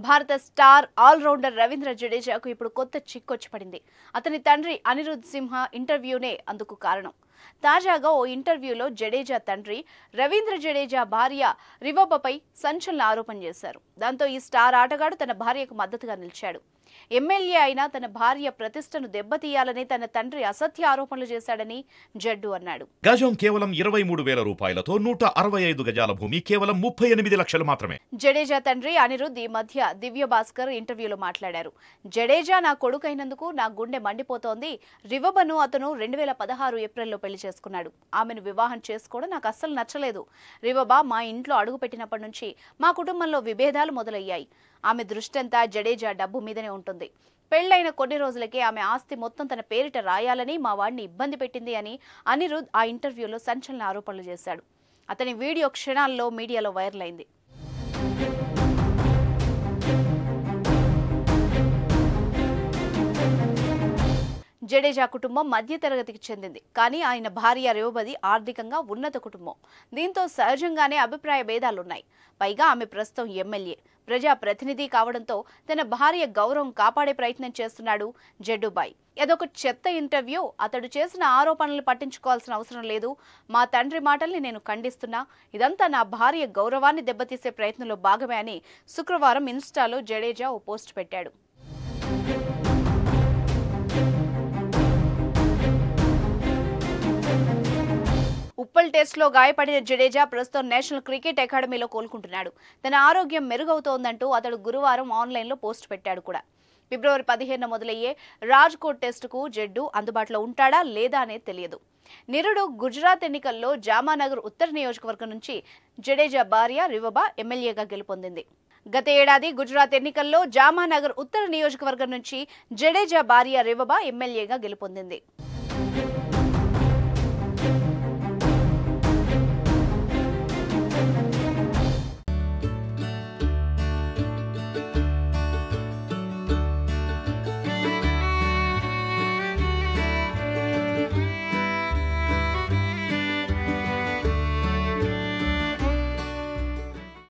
భారత star allrounder Ravindra జడేజాకు ఇప్పుడు కొత్త చిక్కొచ్చి పడింది. అతని తండ్రి అనిరుద్ సింహ ఇంటర్వ్యూనే అందుకు కారణం. తాజాగా ఓ ఇంటర్వ్యూలో జడేజా తండ్రి రవీంద్ర జడేజా భార్య రివబపై సంచలన ఆరోపణ చేశారు. దాంతో ఈ స్టార్ ఆటగాడు తన భార్యకు మద్దతుగా నిలిచాడు. ఎమ్మెల్యే అయినా తన భార్య ప్రతిష్టను దెబ్బతీయాలని తన తండ్రి అసత్య ఆరోపణలు చేశాడని జడ్డు అన్నాడు. గజం కేవలం 23,000 రూపాయలతో 165 గజాల భూమి కేవలం 38 లక్షలు మాత్రమే. జడేజా తండ్రి అనిరుద్ ఈ మధ్య దివ్య భాస్కర్ ఇంటర్వ్యూలో మాట్లాడారు. జడేజా నా కొడుకైనందుకు నా గుండె మండిపోతోంది. రివబను అతను 2016 ఏప్రిల్లో పెళ్లి చేసుకున్నాడు. ఆమెను వివాహం చేసుకోవడం నాకు అస్సలు నచ్చలేదు. రివబ మా ఇంట్లో అడుగుపెట్టినప్పటి నుంచి మా కుటుంబంలో విభేదాలు మొదలయ్యాయి. ఆమె దృష్టంతా జడేజా డబ్బు మీదనే ఉంటుంది. పెళ్లైన కొన్ని రోజులకే ఆమె ఆస్తి మొత్తం తన పేరిట రాయాలని మా వాడిని ఇబ్బంది పెట్టింది అని అనిరుద్ ఆ ఇంటర్వ్యూలో సంచలన ఆరోపణలు చేశాడు. అతని వీడియో క్షణాల్లో మీడియాలో వైరల్ అయింది. జడేజా కుటుంబం మధ్యతరగతికి చెందింది. కానీ ఆయన భార్య రివబది ఆర్థికంగా ఉన్నత కుటుంబం. దీంతో సహజంగానే అభిప్రాయ భేదాలున్నాయి. పైగా ఆమె ప్రస్తుతం ఎమ్మెల్యే, ప్రజా ప్రతినిధి కావడంతో తన భార్య గౌరవం కాపాడే ప్రయత్నం చేస్తున్నాడు జడ్డుబాయ్. అదొక చెత్త ఇంటర్వ్యూ. అతడు చేసిన ఆరోపణలు పట్టించుకోవాల్సిన అవసరం లేదు. మా తండ్రి మాటల్ని నేను ఖండిస్తున్నా. ఇదంతా నా భార్య గౌరవాన్ని దెబ్బతీసే ప్రయత్నంలో భాగమే అని శుక్రవారం ఇన్స్టాలో జడేజా ఓ పోస్ట్ పెట్టాడు. ఉప్పల్ టెస్ట్లో గాయపడిన జడేజా ప్రస్తుతం నేషనల్ క్రికెట్ అకాడమీలో కోలుకుంటున్నాడు. తన ఆరోగ్యం మెరుగవుతోందంటూ అతడు గురువారం ఆన్లైన్లో పోస్ట్ పెట్టాడు కూడా. ఫిబ్రవరి 15న మొదలయ్యే రాజ్కోట్ టెస్టుకు జడ్డు అందుబాటులో ఉంటాడా లేదా అనేది తెలియదు. నిరుడు గుజరాత్ ఎన్నికల్లో జామానగర్ ఉత్తర నియోజకవర్గం నుంచి జడేజా భార్య రివబ ఎమ్మెల్యేగా గెలుపొందింది. గత ఏడాది గుజరాత్ ఎన్నికల్లో జామానగర్ ఉత్తర నియోజకవర్గం నుంచి జడేజా భార్య రివబ ఎమ్మెల్యేగా గెలుపొందింది.